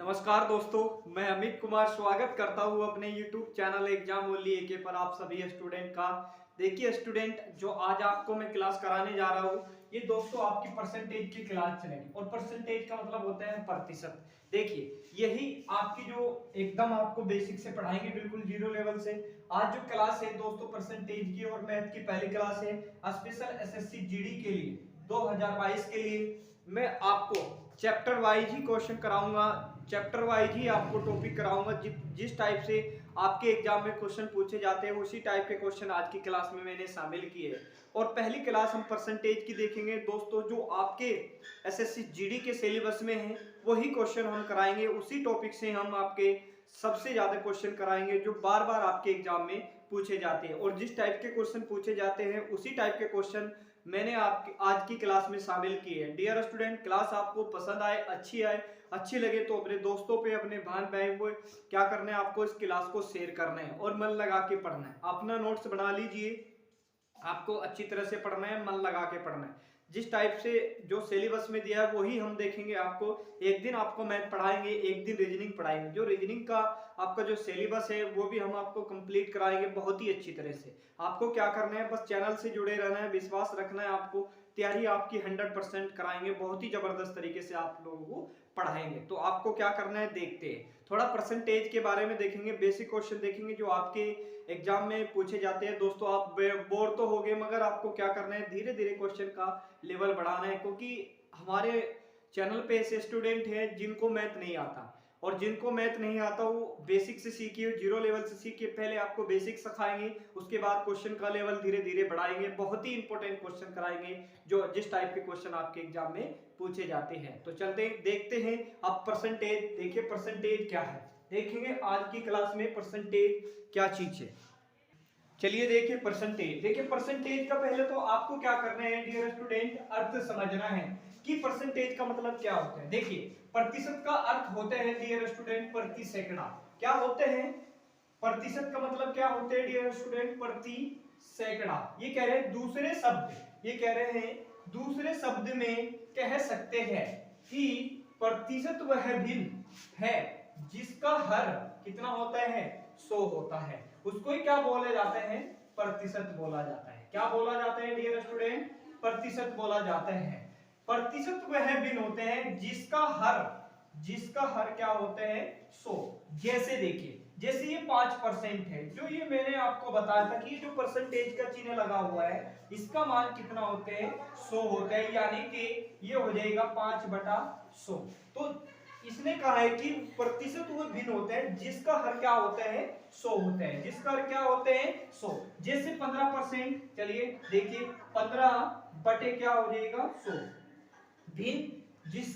नमस्कार दोस्तों, मैं अमित कुमार स्वागत करता हूं अपने YouTube चैनल एग्जाम ओनली एके पर आप सभी स्टूडेंट का। देखिए स्टूडेंट, जो आज आपको मैं क्लास कराने जा रहा हूं, ये दोस्तों आपकी परसेंटेज की क्लास चलेगी और परसेंटेज का मतलब होता है प्रतिशत। देखिए यही आपकी जो एकदम आपको बेसिक से पढ़ाएंगे, बिल्कुल जीरो लेवल से। आज जो क्लास है दोस्तों परसेंटेज की और मैथ की पहली क्लास है स्पेशल एसएससी जीडी के लिए 2022 के लिए। मैं आपको चैप्टर वाइज ही क्वेश्चन कराऊंगा, चैप्टर वाइज ही आपको टॉपिक कराऊंगा। जिस टाइप से आपके एग्जाम में क्वेश्चन पूछे जाते हैं उसी टाइप के क्वेश्चन आज की क्लास में मैंने शामिल किए हैं। और पहली क्लास हम परसेंटेज की देखेंगे दोस्तों, जो आपके एसएससी जीडी के सिलेबस में है वही क्वेश्चन हम कराएंगे। उसी टॉपिक से हम आपके सबसे ज्यादा क्वेश्चन कराएंगे जो बार बार आपके एग्जाम में पूछे जाते हैं। और जिस टाइप के क्वेश्चन पूछे जाते हैं उसी टाइप के क्वेश्चन मैंने आपकी आज की क्लास में शामिल किए हैं। डियर स्टूडेंट, क्लास आपको पसंद आए, अच्छी लगे तो अपने दोस्तों पे, अपने बहन भाई को क्या करना है, आपको इस क्लास को शेयर करना है और मन लगा के पढ़ना है। अपना नोट्स बना लीजिए, आपको अच्छी तरह से पढ़ना है, मन लगा के पढ़ना है। जिस टाइप से जो सिलेबस में दिया है वही हम देखेंगे। आपको एक दिन आपको मैथ पढ़ाएंगे, एक दिन रीजनिंग पढ़ाएंगे। जो रीजनिंग का आपका जो सिलेबस है वो भी हम आपको कंप्लीट कराएंगे बहुत ही अच्छी तरह से। आपको क्या करना है, बस चैनल से जुड़े रहना है, विश्वास रखना है। आपको तैयारी आपकी 100% कराएंगे, बहुत ही जबरदस्त तरीके से आप लोगों को पढ़ाएंगे। तो आपको क्या करना है देखते हैं। थोड़ा परसेंटेज के बारे में देखेंगे, बेसिक क्वेश्चन देखेंगे जो आपके एग्जाम में पूछे जाते हैं। दोस्तों आप बोर तो हो गए, मगर आपको क्या करना है, धीरे धीरे क्वेश्चन का लेवल बढ़ाना है। क्योंकि हमारे चैनल पे ऐसे स्टूडेंट हैं जिनको मैथ नहीं आता, और जिनको मैथ नहीं आता वो बेसिक से सीखिए, जीरो लेवल से सीखिए। पहले आपको बेसिक सिखाएंगे, उसके बाद क्वेश्चन का लेवल धीरे धीरे बढ़ाएंगे। बहुत ही इंपॉर्टेंट क्वेश्चन कराएंगे जो जिस टाइप के क्वेश्चन आपके एग्जाम में पूछे जाते हैं। तो चलते देखते हैं। अब परसेंटेज देखिए, परसेंटेज क्या है देखेंगे आज की क्लास में। परसेंटेज क्या चीज है, चलिए देखिए परसेंटेज। देखिए परसेंटेज का पहले तो आपको क्या करना है डियर स्टूडेंट, अर्थ समझना है कि परसेंटेज का मतलब क्या होता है। देखिए प्रतिशत का अर्थ होते हैं डियर स्टूडेंट प्रति सैकड़ा। क्या होते हैं, प्रतिशत का मतलब क्या होते हैं डियर स्टूडेंट, प्रति सैकड़ा। ये कह रहे हैं दूसरे शब्द, ये कह रहे हैं दूसरे शब्द में कह सकते हैं कि प्रतिशत वह भिन्न है जिसका हर कितना होता है, 100 होता है। उसको ही क्या बोले जाते हैं, प्रतिशत बोला जाता है। क्या बोला जाता है डियर स्टूडेंट, प्रतिशत बोला जाता है। प्रतिशत वह भिन्न होते हैं जिसका हर क्या होते हैं, 100। जैसे देखिए, जैसे ये 5% है, जो ये मैंने आपको बताया था कि जो परसेंटेज का चिन्ह लगा हुआ है इसका मान कितना होते हैं, 100 होते हैं। यानी कि ये हो जाएगा 5/100। तो इसने कहा है कि प्रतिशत वो भिन्न होते हैं जिसका हर क्या होता है, 100 होता है। जिसका हर क्या होते हैं, 100। जैसे 15%, चलिए देखिए 15 बटे क्या हो जाएगा, 100। भिन्न जिस,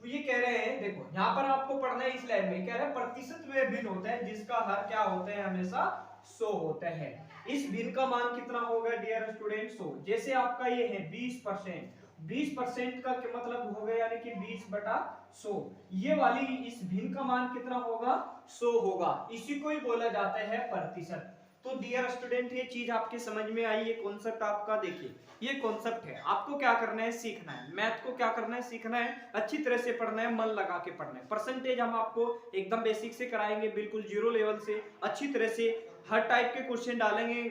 ये कह रहे हैं, देखो यहाँ पर आपको पढ़ना है इस लाइन में, कह रहे हैं प्रतिशत वे भिन्न होता है जिसका हर क्या होते हैं, हमेशा 100 होता है। इस भिन्न का मान कितना होगा डियर स्टूडेंट, 100। जैसे आपका ये है 20%, 20% का क्या मतलब होगा, यानी कि 20/100। ये वाली इस भिन्न का मान कितना होगा, 100 होगा। इसी को ही बोला जाता है प्रतिशत। तो डियर स्टूडेंट ये चीज आपके समझ में आई, ये कॉन्सेप्ट आपका देखिए, ये कॉन्सेप्ट है। आपको क्या करना है, सीखना है। मैथ को क्या करना है, सीखना है, अच्छी तरह से पढ़ना है, मन लगा के पढ़ना है। परसेंटेज हम आपको एकदम बेसिक से कराएंगे, बिल्कुल जीरो लेवल से अच्छी तरह से हर टाइप के क्वेश्चन डालेंगे।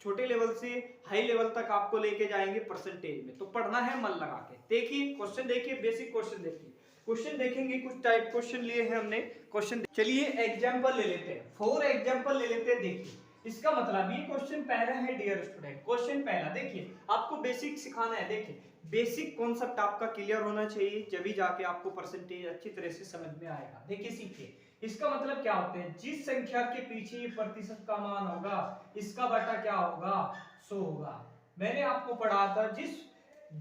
छोटे लेवल से हाई लेवल तक आपको लेके जाएंगे परसेंटेज में। तो पढ़ना है मन लगा के। देखिए क्वेश्चन देखिए, बेसिक क्वेश्चन देखिए। क्वेश्चन देखेंगे, कुछ टाइप क्वेश्चन लिए हैं हमने। क्वेश्चन चलिए एग्जांपल ले लेते हैं, 4 एग्जांपल ले लेते हैं। देखिए इसका मतलब ये क्वेश्चन पहला है डियर स्टूडेंट। क्वेश्चन पहला देखिए, आपको बेसिक सिखाना है। देखिए बेसिक कॉन्सेप्ट आपका क्लियर होना चाहिए, जब जाके आपको परसेंटेज अच्छी तरह से समझ में आएगा। देखिए सीखिए, इसका मतलब क्या होते हैं, जिस संख्या के पीछे ये प्रतिशत का मान होगा इसका बटा क्या होगा, 100 होगा। मैंने आपको पढ़ा था जिस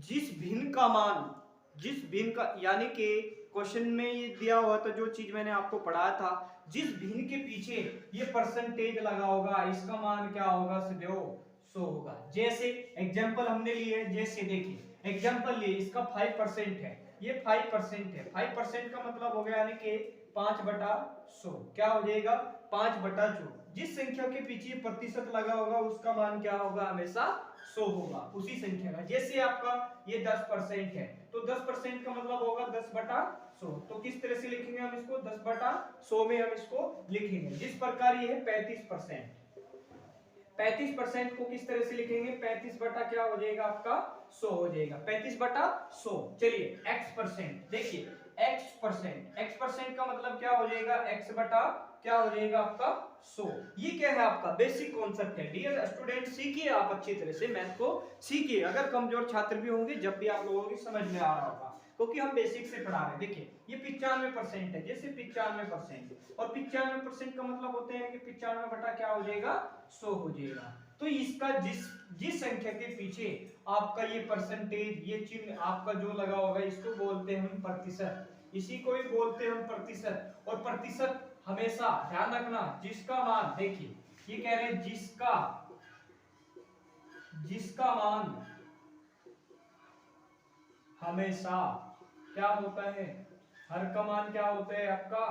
जिस भिन्न का मान, जिस भिन्न का, यानी कि क्वेश्चन में ये दिया हुआ था, जो चीज मैंने आपको पढ़ाया था, जिस भिन्न के पीछे ये परसेंटेज लगा होगा इसका मान क्या होगा, सीधे 100 होगा। जैसे एग्जांपल हमने लिए, जैसे देखिए एग्जांपल लिए, इसका 5% है, ये 5% है। 5% का मतलब हो गया यानी कि 5/100 क्या हो जाएगा, 5/100। जिस संख्या के पीछे प्रतिशत लगा होगा उसका मान क्या होगा, हमेशा 100 होगा उसी संख्या का। जैसे आपका ये 10% है तो 10% का मतलब होगा 10/100। तो किस तरह से लिखेंगे हम इसको, 10/100 में हम इसको लिखेंगे। जिस प्रकार ये है 35%, 35% को किस तरह से लिखेंगे, 35 बटा क्या हो जाएगा आपका 100 हो जाएगा, 35/100। चलिए x%, देखिए x% का मतलब क्या हो जाएगा, x बटा क्या हो जाएगा आपका 100। ये क्या है आपका बेसिक कॉन्सेप्ट है। डियर स्टूडेंट सीखिए आप अच्छी तरह से मैथ को सीखिए। अगर कमजोर छात्र भी होंगे जब भी आप लोगों की समझ में आ रहा होगा, क्योंकि हम बेसिक से पढ़ा रहे हैं। देखिए ये 95% है, जैसे 95% और 95% का मतलब होते हैं कि 95 बटा क्या हो जाएगा 100 हो जाएगा। तो इसका जिस संख्या के पीछे आपका ये परसेंटेज, ये चिन्ह आपका जो लगा होगा, इसको बोलते हैं हम प्रतिशत, इसी को ही बोलते हैं हम प्रतिशत। और प्रतिशत हमेशा ध्यान रखना, जिसका मान, देखिए ये कह रहे हैं जिसका मान हमेशा क्या होता है, हर का मान क्या होता है आपका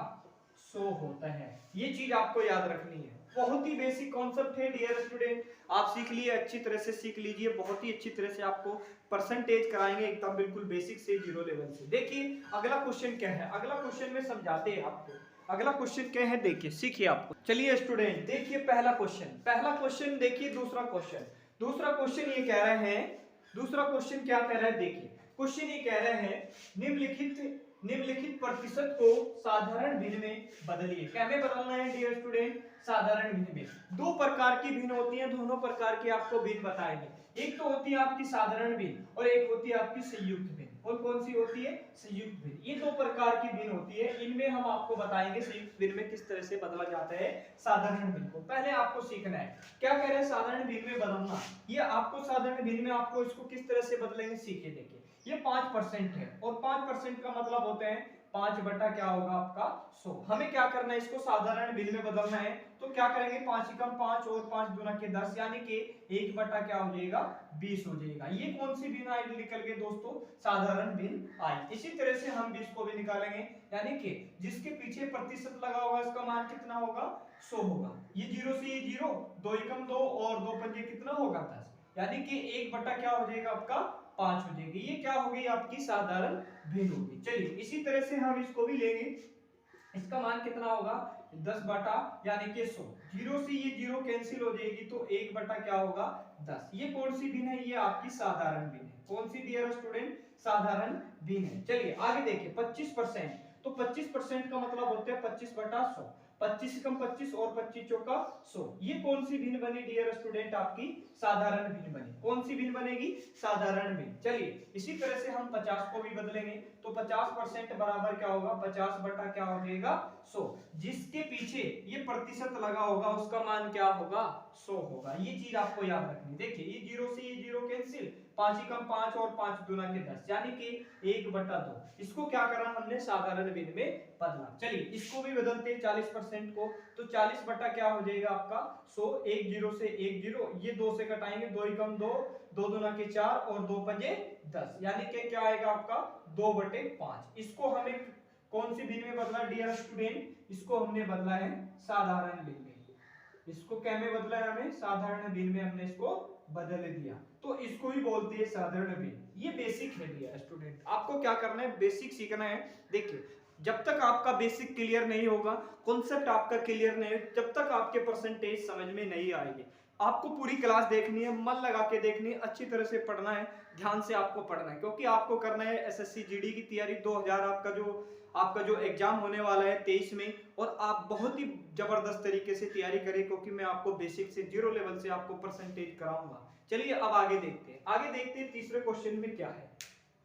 100 होता है। ये चीज आपको याद रखनी है, बहुत ही बेसिक कॉन्सेप्ट है डियर स्टूडेंट। आप सीख लिए, अच्छी तरह से सीख लीजिए, बहुत ही अच्छी तरह से आपको परसेंटेज कराएंगे एकदम बिल्कुल बेसिक से, जीरो लेवल से। देखिए अगला क्वेश्चन क्या है, अगला क्वेश्चन में समझाते हैं आपको। अगला क्वेश्चन क्या है देखिए, सीखिए आपको। चलिए स्टूडेंट देखिए पहला क्वेश्चन देखिए। दूसरा क्वेश्चन ये कह रहे हैं, दूसरा क्वेश्चन क्या कह रहा है देखिए। क्वेश्चन ये कह रहे हैं निम्नलिखित प्रतिशत को साधारण भिन्न में बदलिए। क्या में बदलना है डियर स्टूडेंट, साधारण भिन्न में। दो प्रकार की भिन्न होती हैं, दोनों प्रकार की आपको भिन्न बताएंगे। एक तो होती है आपकी साधारण भिन्न और एक होती है आपकी संयुक्त भिन्न। और कौन सी होती है, संयुक्त भिन्न। ये दो प्रकार की भिन्न होती है, इनमें हम आपको बताएंगे संयुक्त भिन्न में किस तरह से बदला जाता है साधारण भिन्न को। पहले आपको सीखना है क्या कह रहे हैं साधारण भिन्न में बदलना। ये आपको साधारण भिन्न में आपको इसको किस तरह से बदलेंगे सीखिए। देखिए ये 5% है और 5% का मतलब होते हैं 5 बटा क्या होगा आपका 100। हमें क्या करना है, इसको साधारण भिन्न में बदलना है। तो क्या करेंगे, 5 एकम 5 और 5 दूना के 10, यानी कि 1 बटा क्या हो जाएगा 20 हो जाएगा। ये कौन सी भिन्न आई निकल के दोस्तों, साधारण भिन्न आई। इसी तरह से हम 20 को भी निकालेंगे, यानी कि जिसके पीछे प्रतिशत लगा होगा इसका मान कितना होगा 100 होगा। ये 0 से ये 0, 2 एकम 2 और 2 पंजे कितना होगा 10, यानी कि 1 बटा क्या हो जाएगा आपका 5 हो जाएगी। ये क्या हो गई आपकी साधारण भिन्न होगी। चलिए इसी तरह से हम इसको भी लेंगे, इसका मान कितना होगा 10 बटा यानी कि 100। 0 से ये 0 कैंसिल हो जाएगी तो 1 बटा क्या होगा 10। ये कौन सी भिन्न है, ये आपकी साधारण भिन्न है। कौन सी डियर स्टूडेंट, साधारण भिन्न है। चलिए आगे देखिए 25%। तो 25% का मतलब होता है 25 बटा 100। 25 कम 25 और 25 चौका 100। ये कौन सी भिन्न बनी डियर स्टूडेंट, आपकी साधारण भिन्न बनी। कौन सी भिन्न बनेगी, साधारण भिन्न। चलिए इसी तरह से हम 50 को भी बदलेंगे, तो 50% बराबर क्या होगा 50 बटा क्या हो जाएगा 100। जिसके पीछे ये प्रतिशत लगा होगा उसका मान क्या होगा 100 होगा। ये चीज आपको याद रखनी। देखिए ये 0 से ये 0 कैंसिल, 5 एकम 5 और 5 दूना के 10, यानी कि 1 बटा 2। इसको क्या करा हमने, साधारण भिन्न में बदला। चलिए इसको भी बदलते हैं 40% को, तो 40 बटा क्या हो जाएगा आपका 100। 1 0 से 1 0, ये 2 से कटाएंगे, 2 एकम 2, 2 दूना के 4 और 2 पंजे 10, यानी कि क्या आएगा आपका 2/5। इसको हमें कौन सी भिन्न में बदला डियर स्टूडेंट, इसको हमने बदला है साधारण भिन्न में। इसको क्या में बदला है, हमें साधारण भिन्न में हमने इसको बदल दिया, तो इसको ही बोलते हैं साधारण भिन्न। ये बेसिक है डियर स्टूडेंट, आपको क्या करना है बेसिक सीखना है। देखिए जब तक आपका बेसिक क्लियर नहीं होगा, कॉन्सेप्ट आपका क्लियर नहीं, जब तक आपके परसेंटेज समझ में नहीं आएंगे। आपको पूरी क्लास देखनी है, मन लगा के देखनी है, अच्छी तरह से पढ़ना है, ध्यान से आपको पढ़ना है, क्योंकि आपको करना है एसएससी जीडी की तैयारी 2000 आपका जो एग्जाम होने वाला है 23 में। और आप बहुत ही जबरदस्त तरीके से तैयारी करें, क्योंकि मैं आपको बेसिक से जीरो लेवल से आपको परसेंटेज कराऊंगा। चलिए अब आगे देखते हैं तीसरे क्वेश्चन में क्या है।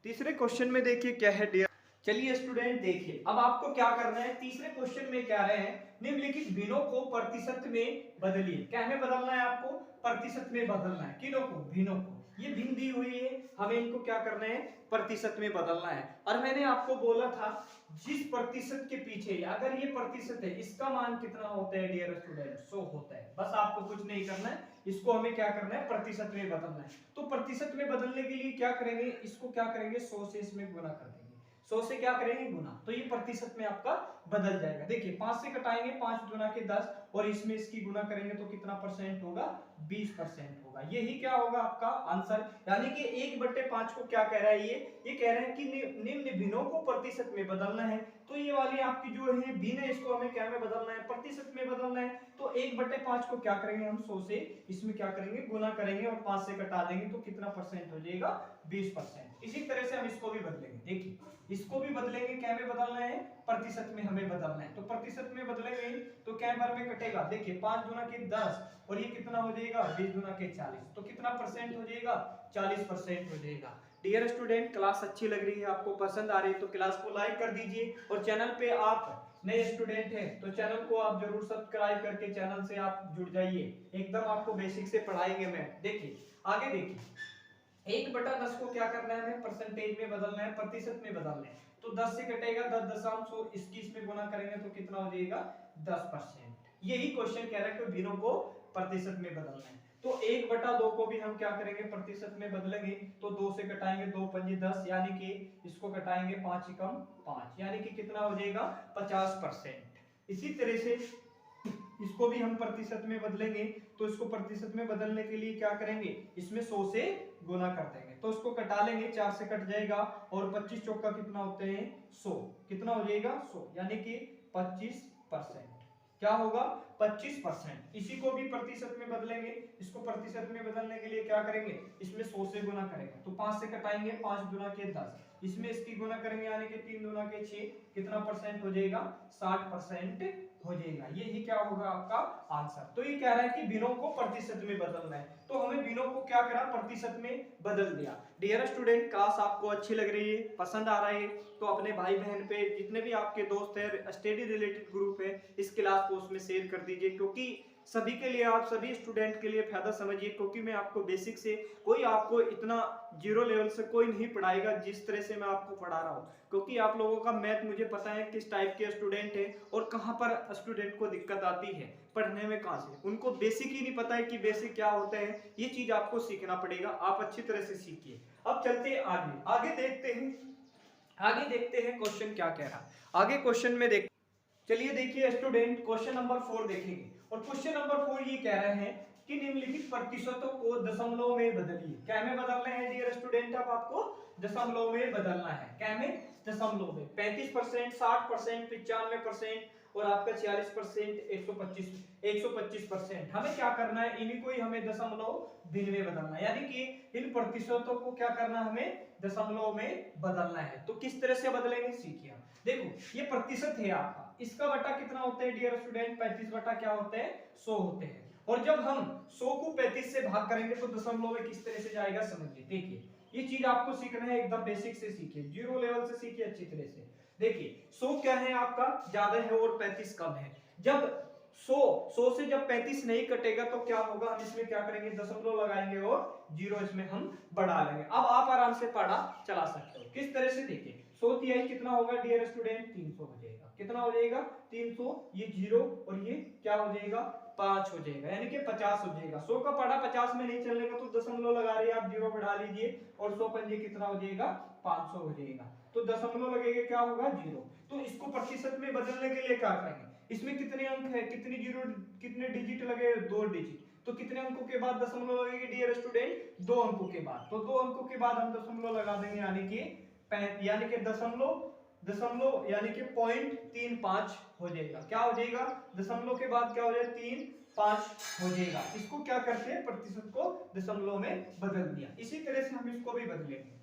तीसरे क्वेश्चन में देखिए क्या है डियर। चलिए स्टूडेंट देखिए अब आपको क्या करना है, तीसरे क्वेश्चन में क्या रहे हैं, निम्नलिखित भिन्नों को प्रतिशत में बदलिए। क्या में बदलना है आपको, प्रतिशत में बदलना है। किनों को, भिन्नों को। ये भिन्न दी हुई है, हमें इनको क्या करना है प्रतिशत में बदलना है। और मैंने आपको बोला था जिस प्रतिशत के पीछे अगर ये प्रतिशत है, इसका मान कितना होता है डियर स्टूडेंट 100 होता है। बस आपको कुछ नहीं करना है, इसको हमें क्या करना है प्रतिशत में बदलना है। तो प्रतिशत में बदलने के लिए क्या करेंगे, इसको क्या करेंगे 100 से इसमें गुना कर देंगे। 100 से क्या करेंगे गुना, तो ये प्रतिशत में आपका बदल जाएगा। देखिए 5 से कटाएंगे 5 गुना के 10 और इसमें इसकी गुना करेंगे तो कितना परसेंट होगा, 20% होगा। यही क्या होगा आपका आंसर। यानी कि 1/5 को क्या कह रहा है, ये कह रहा है कि निम्न भिन्नों को प्रतिशत में बदलना है। तो ये वाली आपकी जो है भिन्न है, इसको हमें क्या में बदलना है, प्रतिशत में बदलना है। तो 1/5 को क्या करेंगे हम 100 से इसमें क्या करेंगे गुना करेंगे और 5 से कटा देंगे तो कितना परसेंट हो जाएगा, 20%। इसी तरह से हम इसको भी बदलेंगे। देखिए इसको भी बदलेंगे, क्या में बदलना है, प्रतिशत में हमें बदलना है। तो प्रतिशत में बदलेंगे तो क्या बार में कटेगा, देखिए 5 गुना के 10 और ये कितना हो जाएगा 20 गुना के 40, तो कितना परसेंट हो जाएगा, 40% हो जाएगा। डियर स्टूडेंट, क्लास अच्छी लग रही है, आपको पसंद आ रही है तो क्लास को लाइक कर दीजिए और चैनल पे आप नए स्टूडेंट हैं तो चैनल को आप जरूर सब्सक्राइब करके चैनल से आप जुड़ जाइए। एकदम आपको बेसिक से पढ़ाएंगे मैं। देखिए आगे देखिए 1/10 को क्या करना है हमें, परसेंटेज में बदलना है, प्रतिशत में बदलना है। तो 10 से कटेगा 10 इसकी इसमें गुना करेंगे तो कितना हो जाएगा, 10%। यही क्वेश्चन कह रहा है कि भिन्नों को प्रतिशत में बदलना है। तो 1/2 को भी हम क्या करेंगे, प्रतिशत में बदलेंगे। तो 2 से कटाएंगे 2 पंजे 10, यानी कि इसको कटाएंगे 5 एकम 5, यानी कि कितना हो जाएगा 50%। इसी तरह से इसको भी हम प्रतिशत में बदलेंगे। तो इसको प्रतिशत में बदलने के लिए क्या करेंगे, इसमें 100 से गुना कर देंगे। तो इसको कटा लेंगे, 4 से कट जाएगा और 25 चौका कितना होते हैं 100, कितना हो जाएगा 100, यानी कि 25%। क्या होगा 25%। इसी को भी प्रतिशत में बदलेंगे। इसको प्रतिशत में बदलने के लिए क्या करेंगे, इसमें 100 से गुना करेंगे। तो 5 से कटाएंगे 5 गुना के 10, इसमें इसकी गुना करेंगे यानी कि 3 गुना के 6, कितना परसेंट हो जाएगा, 60% हो जाएगा। यही क्या होगा आपका आंसर। तो ये कह रहा है कि भिन्नों को प्रतिशत में बदलना है, तो हमें भिन्नों को क्या करा, प्रतिशत में बदल दिया। डियर स्टूडेंट, क्लास आपको अच्छी लग रही है, पसंद आ रहा है तो अपने भाई बहन पे जितने भी आपके दोस्त हैं, स्टडी रिलेटेड ग्रुप है, इस क्लास को उसमें शेयर कर दीजिए, क्योंकि सभी के लिए, आप सभी स्टूडेंट के लिए फायदा समझिए। क्योंकि मैं आपको बेसिक से, कोई आपको इतना जीरो लेवल से कोई नहीं पढ़ाएगा जिस तरह से मैं आपको पढ़ा रहा हूँ। क्योंकि आप लोगों का मैथ मुझे पता है किस टाइप के स्टूडेंट है और कहाँ पर स्टूडेंट को दिक्कत आती है पढ़ने में, कहाँ से उनको बेसिक ही नहीं पता है कि बेसिक क्या होता है। ये चीज आपको सीखना पड़ेगा, आप अच्छी तरह से सीखिए। अब चलते हैं आगे, आगे देखते हैं क्वेश्चन क्या कह रहा है। आगे क्वेश्चन में देख, चलिए देखिए स्टूडेंट, क्वेश्चन नंबर 4 देखेंगे। और क्वेश्चन नंबर 4 ये कह रहे हैं कि निम्नलिखित प्रतिशतों को दशमलव में बदलिए। क्या में बदलना है डियर स्टूडेंट, अब आपको दशमलव में बदलना है। क्या में, दशमलव में। 35%, 60%, 95% और आपका 46%, 125%। हमें क्या करना है, इन्हीं को ही हमें दशमलव भिन्न में बदलना है। यानी कि इन प्रतिशतों को क्या करना है, हमें दशमलव में बदलना है। तो किस तरह से बदलेंगे सीखिए। देखो ये प्रतिशत है आपका, इसका बटा कितना होता है डियर स्टूडेंट, 35 बटा क्या होते हैं 100 होते हैं। और जब हम 100 को 35 से भाग करेंगे तो दशमलव में किस तरह से जाएगा समझिए। देखिए ये चीज आपको सीखना है, एकदम बेसिक से सीखिए, जीरो लेवल से सीखिए अच्छी तरह से। देखिए 100 क्या है आपका, ज्यादा है और 35 कम है। जब 100 से जब 35 नहीं कटेगा तो क्या होगा, हम इसमें क्या करेंगे, दशमलव लगाएंगे और जीरो इसमें हम बढ़ा लेंगे। अब आप आराम से पढ़ा चला सकते हो। किस तरह से, देखिए 100 तिहाई कितना होगा डियर स्टूडेंट, 300 हो जाएगा। कितना हो जाएगा 300, ये जीरो और ये क्या हो जाएगा 5 हो जाएगा, यानी कि 50 हो जाएगा। 100 का पढ़ा 50 में नहीं चलने का तो दशमलव लगा रहे हैं आप, जीरो बढ़ा लीजिए और 100 पंजे कितना हो जाएगा 500 हो जाएगा। तो दशमलव लगेगा क्या होगा जीरो। तो इसको प्रतिशत में बदलने के लिए क्या करेंगे, इसमें कितने अंक है, कितनी जीरो, कितने डिजिट लगे, 2 डिजिट। तो कितने अंकों के बाद दशमलव लगेगी डियर स्टूडेंट, 2 अंकों के बाद। तो 2 अंकों के बाद हम दशमलव लगा देंगे, यानी कि दशमलव यानी कि 0.35 हो जाएगा। क्या हो जाएगा, दशमलव के बाद क्या हो जाएगा 3-5 हो जाएगा। इसको क्या करते हैं, प्रतिशत को दशमलव में बदल दिया। इसी तरह से हम इसको भी बदलेंगे।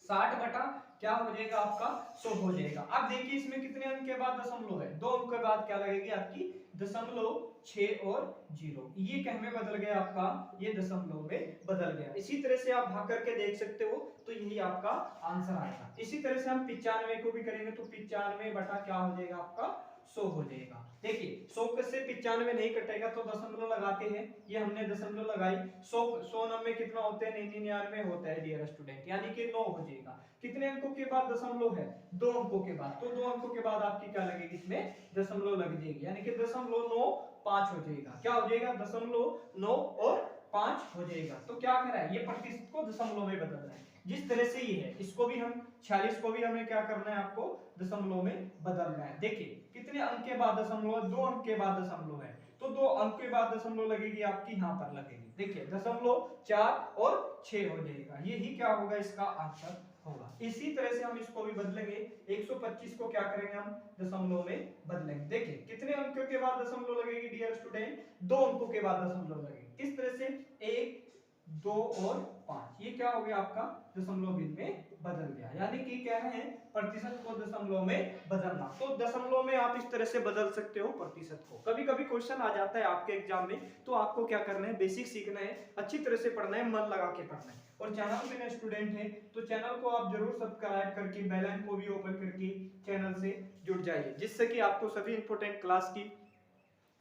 60 बटा क्या हो जाएगा आपका 100 हो जाएगा। अब देखिए इसमें कितने अंक के बाद दशमलव है, 2 अंक के बाद क्या लगेगी आपकी दशमलव 6 और 0। ये क्या में बदल गया आपका, ये दशमलव में बदल गया। इसी तरह से आप भाग करके देख सकते हो, तो यही आपका आंसर आएगा। इसी तरह से हम 95 को भी करेंगे तो 95 बटा क्या हो जाएगा आपका 100 हो जाएगा। देखिए 100 से 95 नहीं कटेगा तो दशमलव लगाते हैं, ये हमने दशमलव लगाई। 100 में कितना होते हैं 99 होता है डियर स्टूडेंट, यानी कि 9 हो जाएगा। कितने अंकों के बाद दशमलव है, 2 अंकों के बाद। तो 2 अंकों के बाद आपकी क्या लगेगी, इसमें दशमलव लग जाएगी, यानी कि 0.95 हो जाएगा। क्या हो जाएगा 0.9 और 5 हो जाएगा। तो क्या कर रहा है, ये प्रतिशत को दशमलव में बदल रहा है। जिस तरह से ये है, इसको भी हम 46 को भी हमें क्या करना है, आपको दशमलव में बदलना है। देखिए कितने अंक के बाद दशमलव, 2 अंक के बाद दशमलव है, तो 2 अंक के बाद दशमलव लगेगी आपकी, यहाँ पर लगेगी। देखिए दशमलव 4 और 6 हो जाएगा, यही क्या होगा, इसका आंसर होगा। इसी तरह से हम इसको भी बदलेंगे, 125 को क्या करेंगे, हम दशमलव में बदलेंगे। देखिए कितने अंकों के बाद दशमलव लगेगी डियर स्टूडेंट, 2 अंकों के बाद दशमलव लगेगी। किस तरह से, 1, 2 और 5, ये क्या हो गया आपका दशमलव भिन्न में बदल गया। यानी कि क्या है, प्रतिशत को दशमलव में बदलना। तो दशमलव में आप इस तरह से बदल सकते हो प्रतिशत को। कभी कभी क्वेश्चन आ जाता है आपके एग्जाम में, तो आपको क्या करना है, बेसिक सीखना है, अच्छी तरह से पढ़ना है, मन लगा के पढ़ना है। और चैनल पे नए स्टूडेंट हैं तो चैनल को आप जरूर सब्सक्राइब करके बेल आइकन को भी ओपन करके चैनल से जुड़ जाइए, जिससे कि आपको सभी इंपॉर्टेंट क्लास की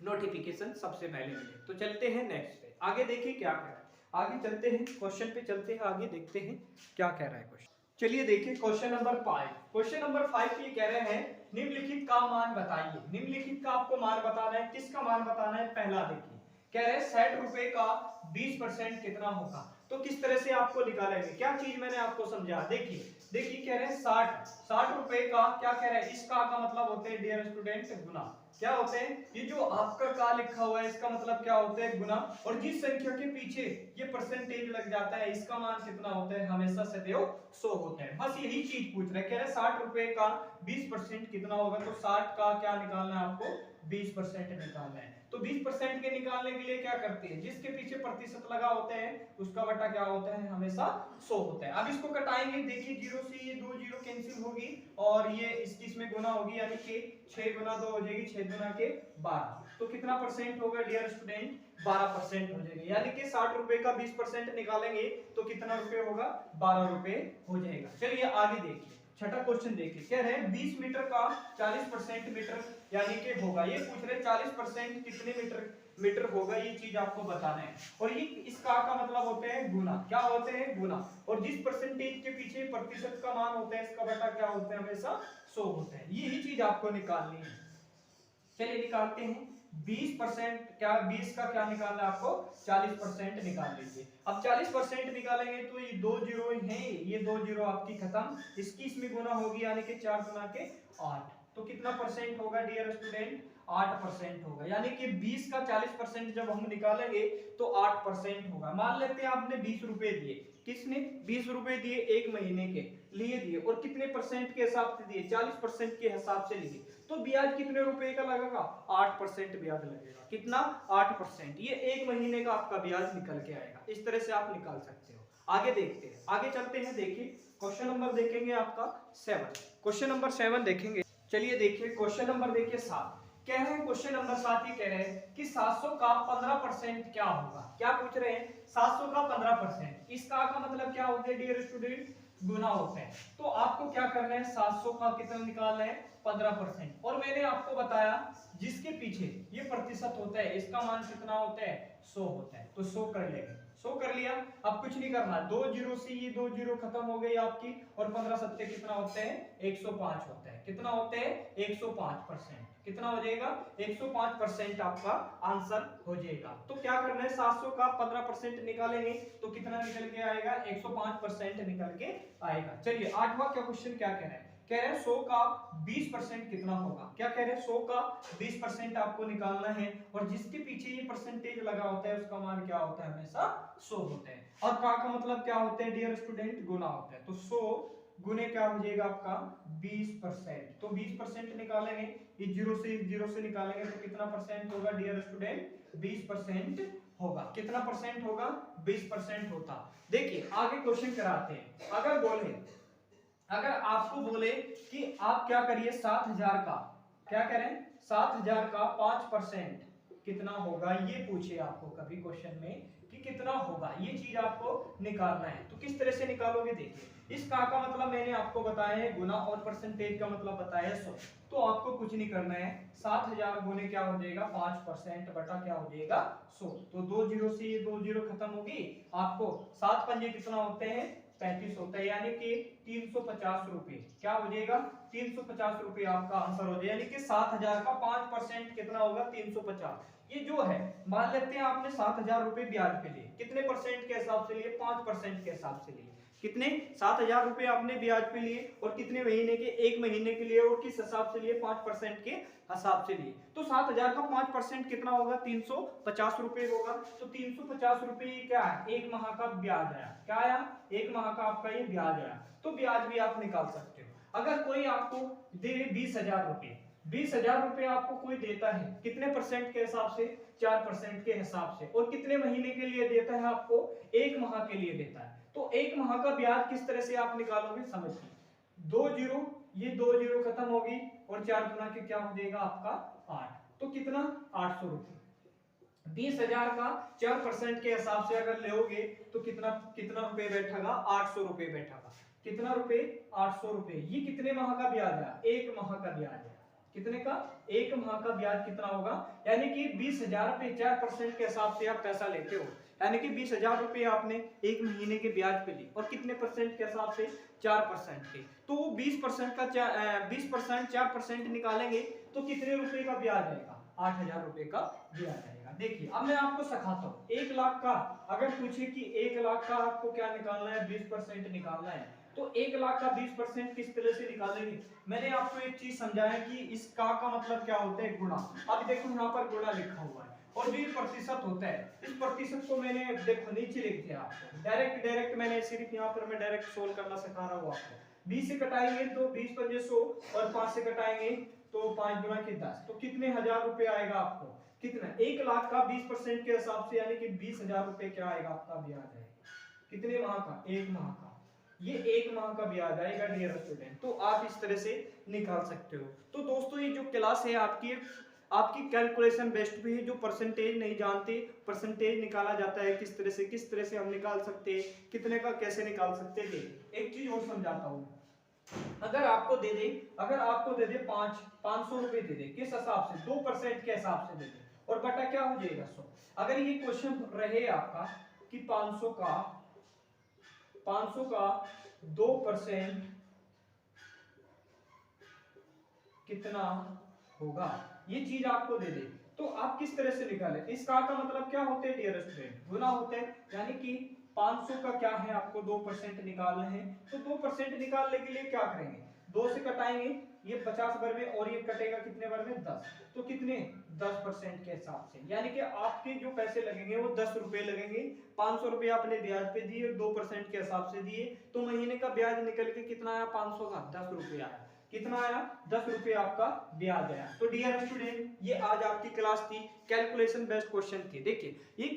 नोटिफिकेशन सबसे पहले मिले। तो चलते हैं नेक्स्ट पे, आगे देखिए क्या कह रहा है। आगे चलते हैं, क्वेश्चन पे चलते हैं, आगे देखते हैं क्या कह रहा है क्वेश्चन। चलिए देखिए क्वेश्चन नंबर 5। क्वेश्चन नंबर 5 ये कह रहे हैं निम्नलिखित का मान बताइए। निम्नलिखित का आपको मान बताना है, किसका मान बताना है, पहला देखिए कह रहे हैं 60 रुपए का 20% कितना होगा। तो किस तरह से आपको निकालेंगे, क्या चीज मैंने आपको समझा। देखिए कह रहे हैं 60 रुपए का, क्या कह रहे हैं, इसका का मतलब होते हैं डियर स्टूडेंट गुना। क्या होते हैं, ये जो आपका का लिखा हुआ है इसका मतलब क्या होता है, गुना। और जिस संख्या के पीछे ये परसेंटेज लग जाता है, इसका मान कितना होता है, हमेशा सदैव 100 होता है। बस यही चीज पूछ रहे हैं, कह रहे हैं 60 रुपए का 20% कितना होगा। तो 60 का क्या निकालना है आपको, 20% निकालना है। तो 20% के निकालने के लिए क्या करते हैं, जिसके पीछे प्रतिशत लगा होता है उसका बटा क्या होता है, हमेशा 100 होता है। अब इसको कटाएंगे, देखिए 0 से ये 2 0 कैंसिल होगी और ये इसकी इसमें गुना होगी, यानी कि 6 गुना 2 हो जाएगी, 6 गुना के 12। तो कितना परसेंट होगा डियर स्टूडेंट, 12% हो जाएगा। यानी कि 60 रुपए का 20% निकालेंगे तो कितना रुपए होगा, 12 रुपए हो जाएगा। चलिए आगे देखिए, छठा क्वेश्चन देखिए, कह रहे हैं 20 मीटर का 40% मीटर यानी कि होगा। ये पूछ रहे 40% कितने मीटर होगा, ये चीज आपको बताना है। और ये इसका का मतलब होते हैं गुना, क्या होते हैं, गुना। और जिस परसेंटेज के पीछे प्रतिशत का मान होता है इसका बटा क्या होता है, हमेशा 100 होता है। यही चीज आपको निकालनी है। चलिए निकालते हैं 20%, क्या 20 का क्या निकालना है आपको, 40% निकाल लीजिए। अब 40% निकालेंगे तो ये 2 जीरो हैं, ये 2 जीरो आपकी खत्म, इसकी इसमें गुना होगी, यानी कि 4 गुना के 8। तो कितना परसेंट होगा डियर स्टूडेंट, 8% होगा। यानी कि 20 का 40% जब हम निकालेंगे तो 8% होगा। मान लेते हैं आपने 20 रुपए दिए, किसने, 20 रुपए दिए, एक महीने के लिए दिए, और कितने परसेंट के हिसाब से दिए, 40% के हिसाब से लिए। तो ब्याज कितने रुपए का लगेगा, 8% ब्याज लगेगा। कितना, 8%। ये एक महीने का आपका ब्याज निकल के आएगा। इस तरह से आप निकाल सकते हो। आगे देखते हैं, आगे चलते हैं। देखिए क्वेश्चन नंबर देखेंगे आपका 7। क्वेश्चन नंबर 7 देखेंगे। चलिए देखिए क्वेश्चन नंबर देखिए 7। कह रहे हैं क्वेश्चन नंबर 7 ये कह रहे हैं कि 700 का 15% क्या होगा। क्या पूछ रहे हैं, 700 का 15%, इसका का मतलब क्या होता है डियर स्टूडेंट, गुना होता है। तो आपको क्या करना है, 700 का कितना निकालना है, 15%। और मैंने आपको बताया जिसके पीछे ये प्रतिशत होता है इसका मान कितना होता है, 100 होता है। तो 100 कर लेंगे, 100 कर लिया। अब कुछ नहीं करना, 2 जीरो से ये 2 जीरो खत्म हो गई आपकी, और 15 सत्ते कितना होता है, 105 होता है। कितना होता है, 105%। कितना हो जाएगा, 105% आपका आंसर हो जाएगा। तो क्या करना है, 700 का 15% निकालेंगे तो कितना निकल के आएगा, 105% निकल के आएगा। चलिए 8वां क्या क्वेश्चन क्या कह रहा है, कह रहे हैं 100 का 20% कितना होगा। क्या कह रहे हैं, 100 का 20% आपको निकालना है, और जिसके पीछे ये परसेंटेज लगा होता है उसका मान क्या होता है, हमेशा 100 होता है। और का मतलब क्या होता है डियर स्टूडेंट, गुना होता है। तो 100 गुने क्या हो जाएगा आपका 20%। तो 20% निकालेंगे, इस जीरो से निकालेंगे तो कितना परसेंट होगा डियर स्टूडेंट, 20% होगा। कितना परसेंट होगा, 20% होता। देखिए आगे क्वेश्चन कराते हैं। अगर आपको बोले कि आप क्या करिए, 7000 का, क्या करें, 7000 का 5% कितना होगा, ये पूछे आपको कभी क्वेश्चन में कि कितना होगा, ये चीज आपको निकालना है। तो किस तरह से निकालोगे, देखिए इस का मतलब मैंने आपको बताया है गुना, और परसेंटेज का मतलब बताया है 100। तो आपको कुछ नहीं करना है, 7000 गुने क्या हो जाएगा, 5% बटा क्या हो जाएगा, 100। तो 2 जीरो से ये 2 जीरो खत्म होगी, आपको 7 पंजे कितना होते हैं, 35 होता है। यानी कि 350 रुपए क्या हो जाएगा, 350 रुपए आपका आंसर हो जाएगा। यानी कि 7000 का 5% कितना होगा, 350। ये जो है मान लेते हैं आपने 7,000 रुपए ब्याज पे लिए, कितने परसेंट के हिसाब से लिए? 5% के हिसाब से लिए। कितने? 7,000 रुपए आपने ब्याज पे लिए और कितने महीने के? 1 महीने के लिए। और किस हिसाब से लिए? 5% के हिसाब से लिए। तो 7,000 का 5% कितना होगा? 350 रुपए होगा। तो 350 रुपए क्या है? 1 माह का ब्याज आया। क्या आया? 1 माह का आपका ये ब्याज आया। तो ब्याज भी आप निकाल सकते हो। अगर कोई आपको दे 20,000 रुपए, 20,000 रुपए आपको कोई देता है, कितने परसेंट के हिसाब से? 4% के हिसाब से। और कितने महीने के लिए देता है आपको? 1 माह के लिए देता है। तो 1 माह का ब्याज किस तरह से आप निकालोगे? समझिए, 2 जीरो, ये 2 जीरो खत्म होगी और 4 गुना के क्या हो जाएगा आपका? 8। तो कितना? 800 रुपए। 20,000 का 4% के हिसाब से अगर लोगे तो कितना कितना रुपए बैठेगा? 800 रुपए बैठेगा। कितना रुपए? 800 रुपए। ये कितने माह का ब्याज है? 1 माह का ब्याज है। कितने का? 1 माह का ब्याज कितना होगा? यानी कि 20,000 पे 4% के हिसाब से आप पैसा लेते हो, यानी कि 20,000 रुपए आपने 1 महीने के ब्याज पे लिए और कितने परसेंट के हिसाब से? 4% के। तो 20% का 20% 4% निकालेंगे तो कितने रुपए का ब्याज आएगा? 8,000 रुपए का ब्याज आएगा। देखिए अब मैं आपको सिखाता हूँ। 1 लाख का अगर पूछे कि 1 लाख का आपको क्या निकालना है? 20% निकालना है। तो 1 लाख का 20% किस तरह से निकालेंगे? मैंने आपको एक चीज समझाया कि इस का मतलब क्या होता है? गुणा। अब देखो यहाँ पर गुणा लिखा हुआ है और जो ये प्रतिशत होता है, इस प्रतिशत को मैंने देखो नीचे लिख दिया आपको। डायरेक्ट मैंने सिर्फ यहाँ पर मैं डायरेक्ट सोल्व करना सिखा रहा हूँ आपको। 20 से कटाएंगे तो 20 पंजे 100 और 5 से कटाएंगे तो 5 गुना के 10। तो कितने हजार रुपए आएगा आपको? कितना? 1 लाख का 20% के हिसाब से यानी कि 20,000 रुपए क्या आएगा आपका? ब्याज है। कितने माह का? 1 माह का। ये 1 माह का ब्याज आएगा डियर स्टूडेंट। तो आप इस तरह से निकाल सकते हो। तो दोस्तों ये जो क्लास है आपकी कैलकुलेशन बेस्ड पे है। जो परसेंटेज नहीं जानते, परसेंटेज निकाला जाता है किस तरह से हम निकाल सकते हैं, कितने का कैसे निकाल सकते थे। एक चीज और समझाता हूँ। अगर आपको दे दे 500 रुपए दे दे, किस हिसाब से? 2% के हिसाब से दे दे और बटा क्या हो जाएगा? 100। अगर ये क्वेश्चन रहे आपका कि 500 का 2% कितना होगा, ये चीज आपको दे दे, तो आप किस तरह से निकालें? इस का मतलब क्या होते हैं डियर स्टूडेंट? गुना होते हैं। यानी कि 500 का क्या है? आपको 2% निकालना है। तो 2% निकालने के लिए क्या करेंगे? 2 से कटाएंगे, ये 50 बार में और ये कटेगा कितने बार में? 10। तो कितने? 10% के हिसाब से। यानी कि आपके जो पैसे लगेंगे वो 10 रुपए लगेंगे। 500 रुपए आपने ब्याज पे दिए, 2% के हिसाब से दिए, तो महीने का ब्याज निकल के कितना आया? 500 का 10 रुपए आया। कितना आया? 10 रुपए आपका ब्याज आया। तो डियर स्टूडेंट ये आज आपकी क्लास थी, कैलकुलेशन बेस्ड क्वेश्चन थी। देखिए ये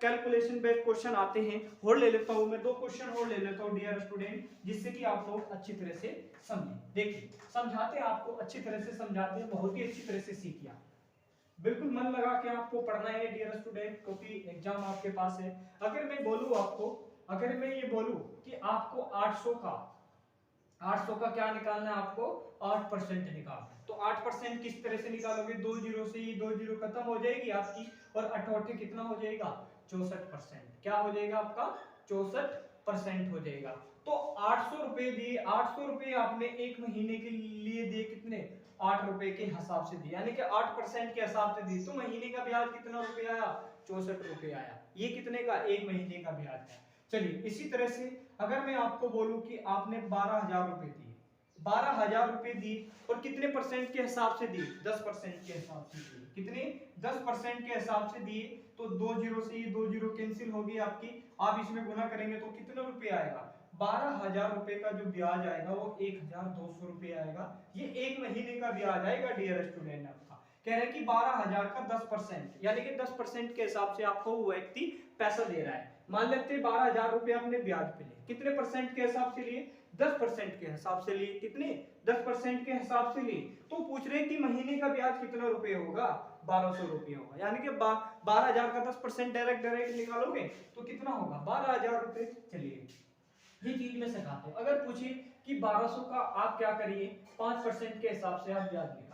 कैलकुलेशन बेस्ड क्वेश्चन आते हैं। और ले लेता हूं मैं 2 क्वेश्चन और ले लेता हूं डियर स्टूडेंट, जिससे कि आप लोग अच्छी तरह से समझें। देखिए समझाते हैं आपको, अच्छी तरह से समझाते हैं, बहुत ही अच्छी तरह से सीखिए। बिल्कुल मन लगा के आपको पढ़ना है डियर स्टूडेंट, क्योंकि एग्जाम आपके पास है। अगर मैं ये बोलूं कि आपको 800 का क्या निकालना है? आपको 8% निकालना है। तो 8% किस तरह से निकालोगे? 2 जीरो से ये 2 जीरो खत्म हो जाएगी आपकी और 8 कितना हो जाएगा? 64%। क्या हो जाएगा आपका? 64% हो जाएगा। तो 800 रुपए दिए, 800 रुपए आपने 1 महीने के लिए दिए, कितने? 8 रुपए के हिसाब से दिए, यानी कि 8% के हिसाब से दिए। तो महीने का ब्याज कितना रुपए आया? 64 रुपए आया। ये कितने का? 1 महीने का ब्याज है। चलिए इसी तरह से अगर मैं आपको बोलूं कि आपने 12,000 रुपए दिए, 12,000 रुपए दिए और कितने परसेंट के हिसाब से दिए? 10% के हिसाब से दिए। कितने? 10% के हिसाब से दिए। तो 2 जीरो से ये 2 जीरो कैंसिल होगी आपकी, आप इसमें गुना करेंगे तो कितना रुपए आएगा? 12,000 रुपए का जो ब्याज आएगा वो 1,200 रुपए आएगा। ये 1 महीने का ब्याज आएगा डियर स्टूडेंट आपका। कह रहे हैं कि 12,000 का 10% यानी कि 10% के हिसाब से आपको वो व्यक्ति पैसा दे रहा है। मान लेते हैं 12,000 रुपए आपने ब्याज पे लिए, कितने परसेंट के हिसाब से लिए? 10% के हिसाब से लिए। कितने? 10% के हिसाब से लिए। तो पूछ रहे हैं कि महीने का ब्याज कितना रुपए होगा? 1,200 रुपए होगा। यानी कि 12,000 का 10% डायरेक्ट निकालोगे तो कितना होगा? 12,000 रुपए। चलिए ये चीज मैं सिखाता हूँ। अगर पूछे कि 1,200 का आप क्या करिए? 5% के हिसाब से आप ब्याज निकालिए।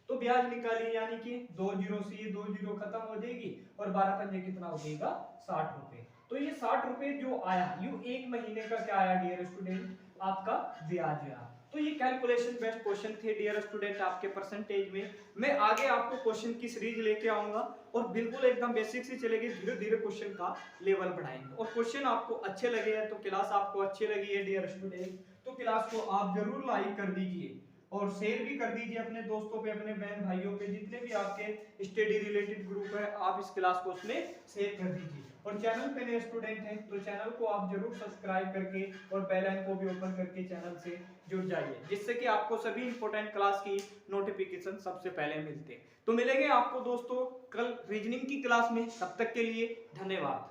तो ब्याज निकालिए, यानी कि 2 जीरो से ये 2 जीरो खत्म हो जाएगी और 12 पंजे कितना हो जाएगा? 60 रुपए। तो ये 60 रुपए जो आया, यू 1 महीने का क्या आया डियर स्टूडेंट? आपका ब्याज आया। तो ये कैलकुलेशन बेस्ड क्वेश्चन थे डियर स्टूडेंट आपके परसेंटेज में। मैं आगे आपको क्वेश्चन की सीरीज लेके आऊंगा और बिल्कुल एकदम बेसिक से चलेगी, धीरे धीरे क्वेश्चन का लेवल बढ़ाएंगे। और क्वेश्चन आपको अच्छे लगे हैं तो क्लास आपको अच्छी लगी है डियर स्टूडेंट तो क्लास को आप जरूर लाइक कर दीजिए और शेयर भी कर दीजिए अपने दोस्तों पे, अपने बहन भाइयों पे, जितने भी आपके स्टडी रिलेटेड ग्रुप है आप इस क्लास को उसमें शेयर कर दीजिए। और चैनल पे नए स्टूडेंट हैं तो चैनल को आप जरूर सब्सक्राइब करके और बेल आइकन को भी ओपन करके चैनल से जुड़ जाइए, जिससे कि आपको सभी इंपॉर्टेंट क्लास की नोटिफिकेशन सबसे पहले मिलते हैं। तो मिलेंगे आपको दोस्तों कल रीजनिंग की क्लास में, तब तक के लिए धन्यवाद।